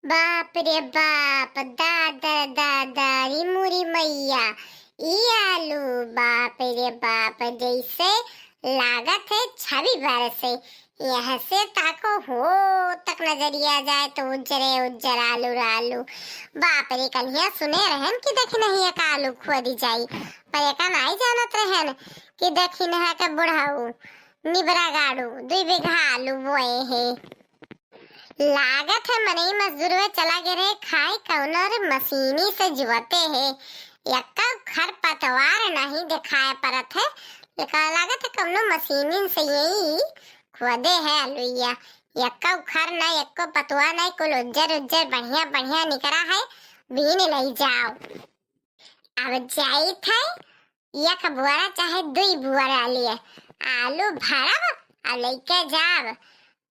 बाप रे बाप, दादा दादा री मुरी मैया, ई आलू बाप रे बाप, जैसे लागत है छवि बार से। यहाँ से ताको हो तक नजरिया जाए तो उज्जरे उज्जर आलू आलू। बाप रे कन्हैया सुने रहन कि देखी नहीं एक आलू खोदी जाई, पर एका नहीं जानत रहन कि देखी नहा के बुढ़ाऊ निबरा गाड़ू 2 बीघा आलू बोए है। लागत है मनई मजदूर चला गे रहे खाए कौनर मशीनी से जुवते है। यक्का खरपतवार नहीं दिखाए परत है, लेकिन लागत है कौनो मशीनी से यही खुदे है आलूया। यक्का खर ना यक्को पतवा नहीं, कुल उज्जर उज्जर बढ़िया बढ़िया निकरा है, बीन ले जाओ। अब जाई थे एक बुआरा चाहे 2 बुआरा लिए आलू भरब और लेके जाब।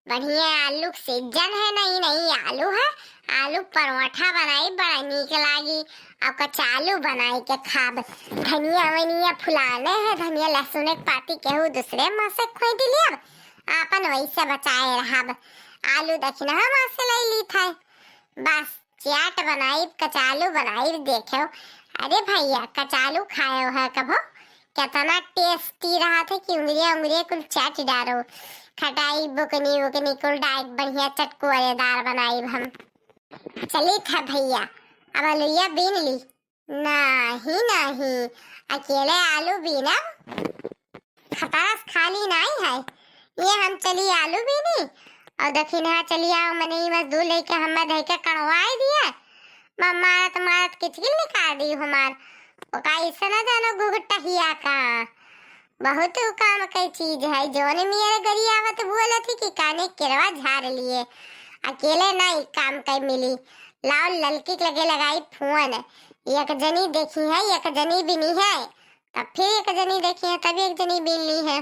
बढ़िया आलू सीजन है, नहीं नहीं आलू है। आलू परोठा बनाई बड़ा नीक लागी, और कचालू बनाई के खाब। धनिया वनिया फुलाने है, धनिया लहसुन एक पाती केहू दूसरे माँ से खोई दिलियब, आपन वैसे बचाए रहब। आलू दक्षिणा माँ से ले ली था, बस चाट बनाई कचालू बनाई देखो। अरे भैया कचालू खाए है कभो? कितना टेस्टी रहा था कि उंगलियां उंगलियां कुल चाट डालो। खटाई बुकनी बुकनी कुल डाइट बढ़िया चटकुरेदार बनाई हम। चली था भैया, अब आलूया बीन ली? नहीं नहीं, अकेले आलू बीना खटास खाली नहीं है। ये हम चली आलू बीनी और दक्षिणा चली आओ मनी मजदूर लेके हमें धै के कड़वाई दिया। मम्मा तुम्हारा किचकिल निकाल दी हमार कैसे न जानो गुगटा हिया का। बहुत काम की चीज है, जोने मेरे गरी आवत बोला थी कि काने केरवा झाड़ लिए, अकेले नहीं काम कर मिली। लाओ ललकी लगे लगाई फोन, एक जनी देखी है एक जनी बिनी है, तब फिर एक जनी देखी है तभी एक जनी बिन ली है।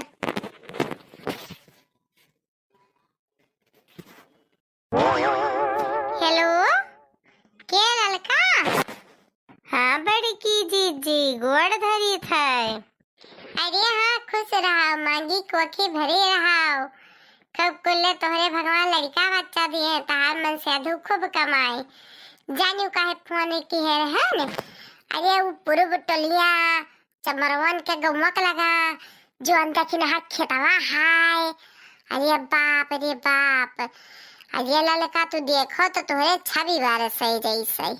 हेलो के ललका? हाँ बड़ी की जीजी गोड़ धरी थे। अरे हाँ खुश रहा, मांगी कोठी भरे रहा। कब कुल्ले तोहरे भगवान लड़का बच्चा दिए, तार मन से अधू खूब कमाए। जानियो काहे फोन की है रहन? अरे वो पूर्व टोलिया चमरवन के गमक लगा जो अंदर की नहा खेतवा हाय। अरे बाप रे बाप, अरे ललका तू देखो तो तोहरे छवि बार सही जैसे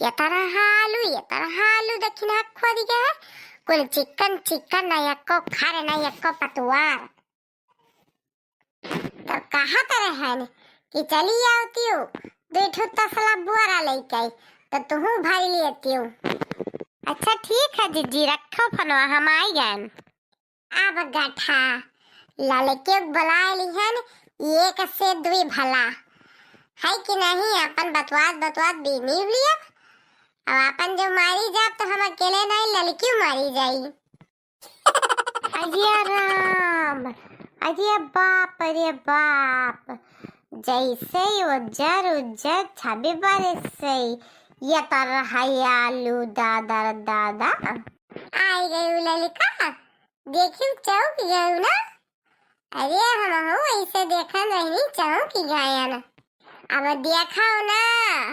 ये तरह आलू दक्षिणा खो दी है। कुल चिकन चिकन ना यक्को खारे ना यक्को पतवार। तो कहाँ तरह है कि चली आती हो 2 तसला बुआरा लेके, तो तुहू भर लेती हो। अच्छा ठीक है जीजी रखो फनवा हम आई गए। अब गठा ललके बुला लिहन, एक से 2 भला है कि नहीं। अपन बतवात बीनी लिया, अब अपन जो मारी जाब तो हम अकेले नहीं ललकी मारी जाई। अजिया राम, अजिया बाप रे बाप, जैसे उज्जर उज्जर छबी बारिश से ये तरह आलू दादा दादा। आई गई ललिका, देखी चौक गई ना? अरे हम हो ऐसे देखा नहीं चौक गया ना। अब देखो ना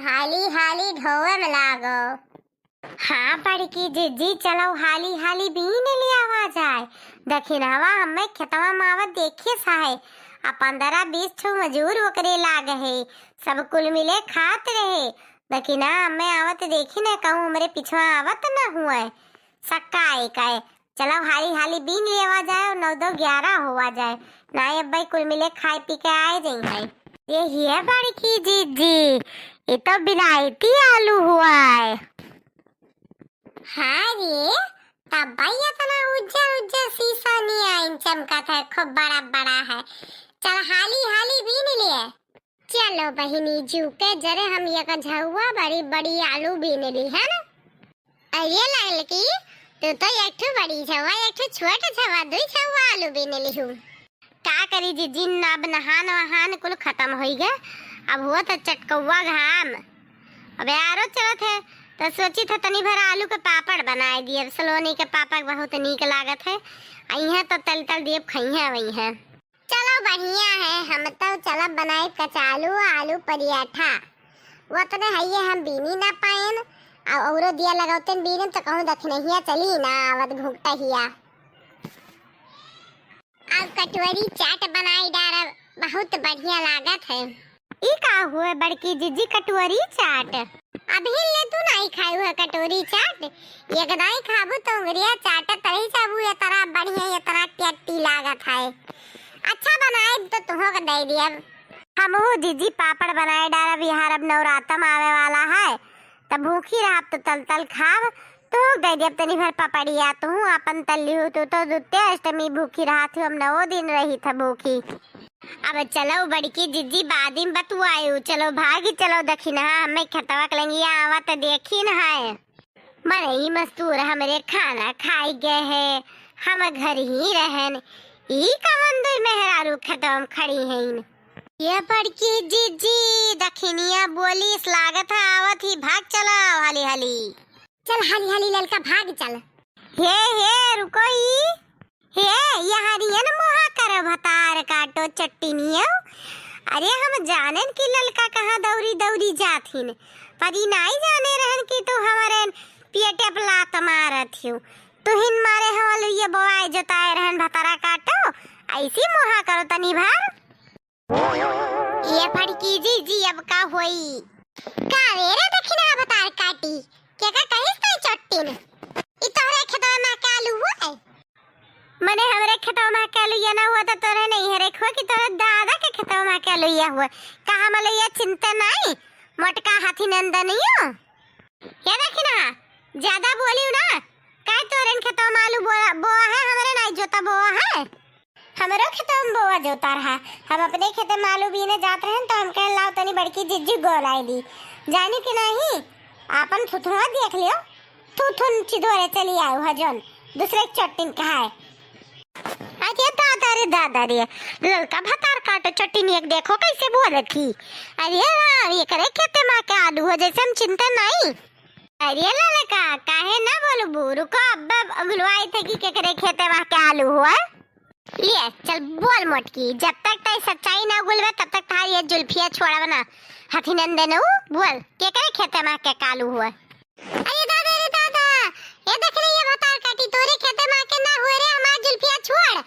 हाली हाली ढोवे में लागो। हाँ बड़की जीजी चलो हाली हाली बीन लिया आवा जाए। दक्षिणावा हमें खेतवा मावा देखिए साहे, अब 15-20 ठो मजूर ओकरे लाग है, सब कुल मिले खात रहे। दक्षिणा हमें आवत देखी न कहूँ हमारे पिछवा आवत न हुआ सक्का एक है। चलो हाली हाली बीन लिया जाए और 9-2-11 हुआ जाए ना। अब भाई कुल मिले खाए पी के आए जाए। ये है बड़की जीजी, ये तो बिलायती आलू हुआ है। हाँ रे, तब भाई इतना उज्जर उज्जर शीशा नहीं आई चमका था, खूब बड़ा बड़ा है। चल हाली हाली बीन लिए। चलो बहिनी जू के जरे हम ये का झुआ बड़ी बड़ी आलू बीन ली है ना। अरे लड़की तू तो एक ठो बड़ी झुआ एक ठो छोटा झुआ 2 झुआ आलू बीन ली हूँ। का करी जीजी अब नहान वहान कुल खत्म हो गए, अब हुआ तो चटकौआ घाम। अब यारो चलत है तो सोची था तनी भर आलू के पापड़ बनाए दिए। सलोनी के पापड़ बहुत नीक लागत है, अइहे तो तल तल दिए खइहे वही है। चलो बढ़िया है, हम तो चलो बनाए कचालू आलू पराठा। वो तो ने है हम बीनी ना पाएन और दिया लगाते बीने तो कहूं दखनहिया चली ना आवत घूमता हिया। अब कटोरी चाट बनाई डार बहुत बढ़िया लागत है। ई का हुआ बड़की जीजी कटोरी चाट? अभी ले तू नहीं खाई हुआ कटोरी चाट? एक दाई खाबू तो उंगलियां चाटत रही जाबू ये तरह बढ़िया ये तरह टेस्टी लागत है। अच्छा बनाए तो तुहो के दे दिया। हमहू जीजी पापड़ बनाए डारा बिहार अब नवरात्रम आवे वाला है तब भूखी रहा तो तल तल खाब तू दे दिया तनी भर पपड़िया तू अपन तल्ली हो तो दुत्ते अष्टमी भूखी रहा थी हम 9 दिन रही था भूखी। अब चलो बड़की जीजी बादिम बतुआयु चलो भागी चलो दखिन हमें खतवा कलेंगी आवा तो देखी न है बड़े ही मस्तूर हमरे खाना खाई गए है हम घर ही रहन ई कवन दो मेहरारू खतम खड़ी है इन। ये बड़की जीजी दखिनिया बोली इस लागत है आवत ही भाग चलो हाली हाली चल हाली हाली ललका भाग चल। हे रुको ही हे यहाँ रियन मोहा करो भतार काटो चट्टिनियो। अरे हम जानन की ललका कहाँ दौरी दौरी जाथिन परी नाई जाने रहन की तो हमारे पेटे पे लात मारत हूँ तुहिन मारे हवल ये बोआई जोताए रहन भतारा काटो ऐसी मोहा करो तनी भार। ये फड़की जी अब का होई कावेरा दखिना भतार काटी क्या का कहिस तई चट्टिन ई तोहरे खेतवा में कालू हुआ मने हमरे खेतवा में कालू या ना हुआ तो तोरे नहीं हरे खो कि तोरे दादा के खेतवा में कालू या हुआ कहां मले ये चिंता नहीं मोटका हाथी नंदनियो ये दखिना ज्यादा बोलियो ना काय तोरन खेतवा में आलू बोआ है हमरे नहीं जोता बोआ है हमरो खेतवा में बोआ जोता रहा हम अपने खेत में आलू बीने जात रहन तो हम कह लाओ तनी बड़की जिज्जी गोलाई दी जानी कि नहीं आपन थुथुआ देख लियो थुथुन चिदोरे चली आयो हजन दूसरे चट्टिन कहा है अरे दादा रे ललका भतार काटो चट्टिन एक देखो कैसे बोल रखी। अरे ये करे खेते मां के आलू हो जैसे हम चिंता नहीं। अरे ललका काहे ना बोलू बुरु को अब बुलवाई थे कि करे खेते मां के आलू हुआ ले चल बोल मोटकी जब तक तय सच्चाई ना बोलवे तब तक थारी ये जुल्फिया छोड़ाव ना हाथी नंदन बोल के करे खेते मां के कालू हुआ। अरे दादा ये देख ले ये भतार काटी तोरे खेते मां के ना हुए रे हमार जुल्फिया छोड़।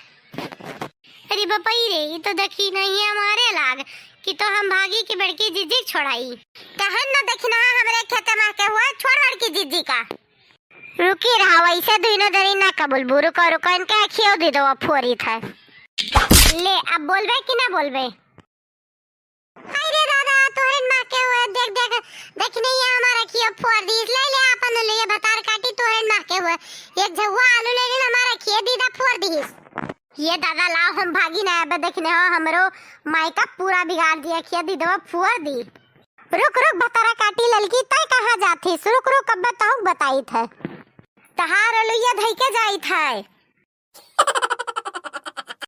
अरे बपई रे ये तो देखी नहीं है हमारे लाग कि तो हम भागी की बड़की जीजी छोड़ाई कहन ना देखना हमरे खेते मां के हुआ छोड़ बड़की जीजी का रुकी रहा वैसे दोनों दरी ना कबूल बुरु को रुको इनके अखियों दे दो फोरी था ले अब बोलबे कि ना बोलबे। अरे दादा तोहन मां के हुए देख देखने ये हमारा अखियों फोड़ दी ले ले अपन ले भतार काटी तोहन मां के हुए एक झुआ आलू ले ले हमारा अखियों दीदा फोड़ दी ये दादा लाओ हम भागी ना अब देखने हो हमरो माई का पूरा बिगाड़ दिया अखियों दीदा फोड़ दी। रुक भतारा काटी ललकी तय कहां जाती रुक कब बताऊं बताई थे तहार लुइया धई के जाई था।